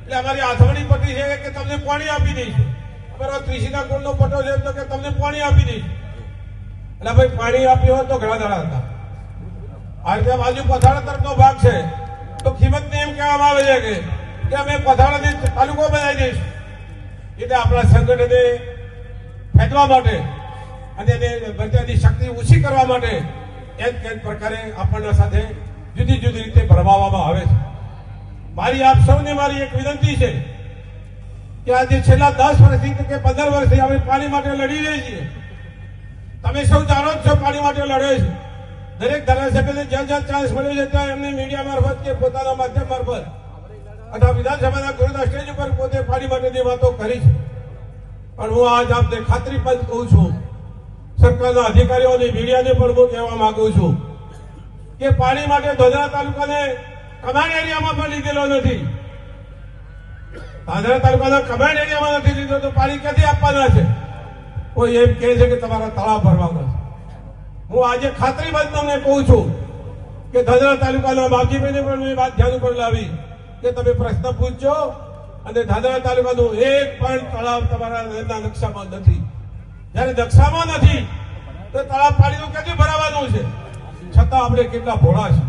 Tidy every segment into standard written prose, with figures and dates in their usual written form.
એટલે અમારી આથવણી પટ્ટી છે કે તમને પાણી આપી દઈશું. અમારો ત્રિશીના કુંડનો પટ્ટો છે તો કે તમને પાણી આપી દઈશું. એટલે ભાઈ પાણી આપ્યું હોય તો ઘણા દાડા હતા. આ રીતે બાજુ પથાણા તરફનો ભાગ છે તો કિંમતને એમ કહેવામાં આવે છે કે અમે પથાણાથી તાલુકો બનાવી દઈશું. એટલે આપણા સંગઠને ફેંકવા માટે અને એને બધાની શક્તિ ઓછી કરવા માટે એક પ્રકારે આપણના સાથે જુદી જુદી રીતે ભરમાવવામાં આવે છે. મારી આપ સૌને મારી એક વિનંતી છે કે આજે છેલ્લા 10 વર્ષથી કે 15 વર્ષથી આપણે પાણી માટે લડી રહ્યા છીએ. તમે સૌ જાણો જ છો પાણી માટે લડે છે. દરેક ધારાસભ્યને જ્યાં જ્યાં ચાન્સ મળ્યો છે ત્યાં એમને મીડિયા મારફત કે પોતાના માધ્યમ મારફત અથવા વિધાનસભાના ગુરુના સ્ટેજ ઉપર પોતે પાણી માટેની વાતો કરી છે. પણ હું આજ આપને ખાતરીપંચ કહું છું, સરકારના અધિકારીઓ અને મીડિયાને પણ હું કહેવા માંગુ છું કે પાણી માટે ધોધરા તાલુકાને કમાન્ડ એરિયામાં પણ લીધેલો નથી. ધોધરા તાલુકાના કમાન્ડ એરિયામાં નથી લીધો તો પાણી ક્યાંથી આપવાના છે? કોઈ એમ કહે છે કે તમારા તળાવ ભરવાના છે. હું આજે ખાતરીબંધ તમને કહું છું કે ધોધરા તાલુકાના બાપજીભાઈને પણ મેં વાત ધ્યાન ઉપર લાવી કે તમે પ્રશ્ન પૂછજો અને ધોધરા તાલુકાનું એક પણ તળાવ તમારા નકશામાં નથી. જયારે નકશામાં નથી તો તળાવ પાણીનું ક્યાંથી ભરાવાનું છે? છતાં આપણે કેટલા ભોળા છે,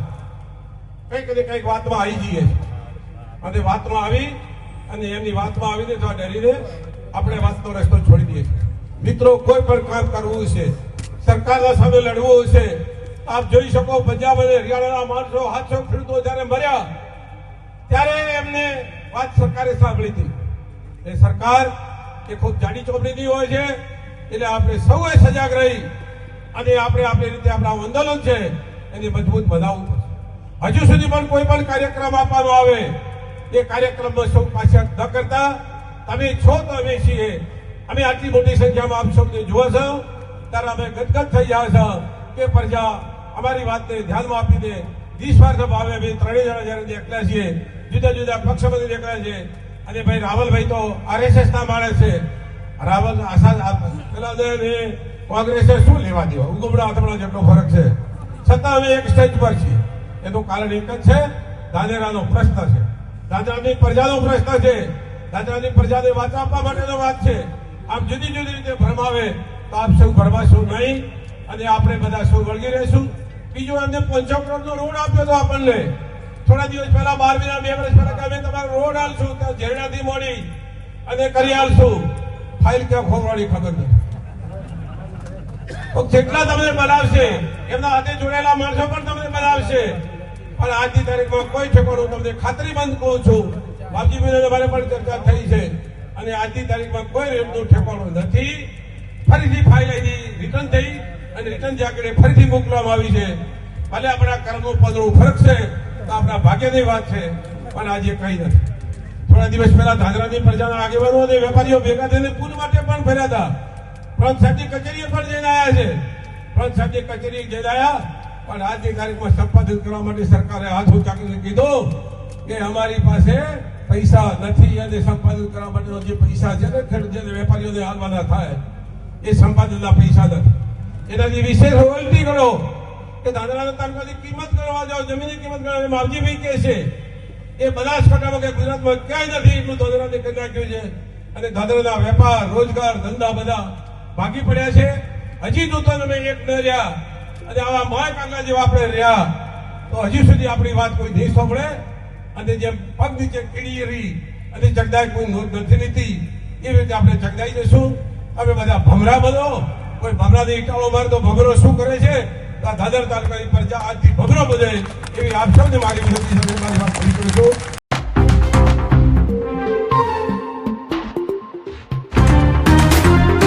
કંઈક ને કંઈક વાતમાં આવી જઈએ છે અને વાતમાં આવી અને એમની વાતમાં આવીને જો ડરીને આપણે વાતનો રસ્તો છોડી દઈએ છીએ. મિત્રો, કોઈ પણ કામ કરવું છે, સરકારના સામે લડવું છે. આપ જોઈ શકો પંજાબ અને હરિયાણાના માણસો 700 ખેડૂતો જયારે મર્યા ત્યારે એમને વાત સરકારે સાંભળી હતી. એ સરકાર એ ખૂબ જાડી ચોપડીની હોય છે એટલે આપણે સૌએ સજાગ રહી અને આપણે આપણી રીતે આપણા આંદોલન છે એને મજબૂત બનાવવું પડશે. હજુ સુધી પણ કોઈ પણ કાર્યક્રમ આપવામાં આવે એ કાર્યક્રમમાં સૌ પાછળ ન કરતા તમે છો તો અમે છીએ. અમે આટલી મોટી સંખ્યામાં આપ સૌને જુઓ છો ત્યારે અમે ગદગદ થઈ જાય છે કે પ્રજા અમારી વાતને ધ્યાનમાં આપીને નિસ્વાર્થ ભાવે અમે ત્રણેય જણા જયારે એકલા છીએ, જુદા જુદા પક્ષમાંથી નીકળ્યા છે. અને ભાઈ રાવલભાઈ તો RSS ના માણસ છે. રાવલ પેલા કોંગ્રેસે શું લેવા દેવા, ઉગમડા આતમડા જેટલો ફરક છે. છતાં અમે એક સ્ટેજ પર છીએ. એનું કારણ એક જ છે, ધાનેરાનો પ્રશ્ન છે, ધાનેરાની પ્રજાનો પ્રશ્ન છે, ધાનેરાની પ્રજાને વાત આપવા માટેનો વાત છે. આપ જુદી જુદી રીતે ભરમાવે તો આપ સૌ ભરમાશું નહીં અને આપણે બધા સૌ વળગી રહીશું. બીજું એમને 500 કરોડનો રોડ આપ્યો હતો આપણને થોડા દિવસ પહેલા, 12 મહિના 2 વર્ષ પહેલા, કે અમે તમારો રોડ આલશું ત્યાં ઝેરડાથી મોડી અને કરી આલશું. ફાઇલ ક્યાં ખોલવાની ખબર નથી. જેટલા તમને બનાવશે એમના હાથે જોડાયેલા માણસો પણ તમને બનાવશે. પણ આજની તારીખમાં કોઈ ઠેકાણું તમને ખાતરીબંધ કહું છું. બાપજીભાઈને મારે પણ ચર્ચા થઈ છે અને આજની તારીખમાં કોઈ રેટનું ઠેકાણું નથી. ફરીથી ફાઇલ અહીંથી રિટર્ન થઈ અને રિટર્ન જાકડે ફરીથી મોકલવામાં આવી છે. ભલે આપણા કર્મનું પદરું ફરક છે તો આપણા ભાગ્યની વાત છે, પણ આજે કઈ નથી. થોડા દિવસ પહેલા ધાનેરાની પ્રજાના આગેવાનો અને વેપારીઓ ભેગા થઈને પુલ માટે પણ ફર્યા હતા. પ્રાંત સાહેબની કચેરીએ પણ જઈને આવ્યા છે. પ્રાંત સાહેબની કચેરી જઈને આવ્યા પણ આજની તારીખમાં સંપાદન કરવા માટે સરકારે હાથ ઉંચાકીને કીધું કે અમારી પાસે પૈસા નથી અને સંપાદન કરવા માટેનો જે પૈસા છે ને ખેડૂત વેપારીઓને હાલવાના થાય એ સંપાદનના પૈસા નથી. એનાથી વિશેષ રોયલ્ટી કરો કે ધાનેરા તાલુકાની કિંમત કરવા જાઓ, જમીનની કિંમત કરવા. માવજીભાઈ કહે છે એ બનાસકાંઠામાં કે ગુજરાતમાં ક્યાંય નથી એટલું ધાનેરાને કરી નાખ્યું છે અને ધાનેરાના વેપાર, રોજગાર, ધંધા બધા ભાગી પડ્યા છે. હજી તો તમે એક ન રહ્યા અને આવા માય કાકા જેવા આપણે રહ્યા તો હજી સુધી આપણી વાત કોઈ નહીં સાંભળે અને જેમ પગ નીચે કીડી રહી અને જગદાઈ કોઈ નોંધ નથી લીધી એવી રીતે આપણે જગદાઈ જઈશું. અમે બધા ભમરા બનો. કોઈ ભમરાને ઈટાળો મારે તો ભમરો શું કરે છે? ધાનેરા તાલુકાની પ્રજા આજથી ભમરો બને એવી આપ સૌને મારી વિનંતી સાથે મારી વાત પૂરી કરું છું.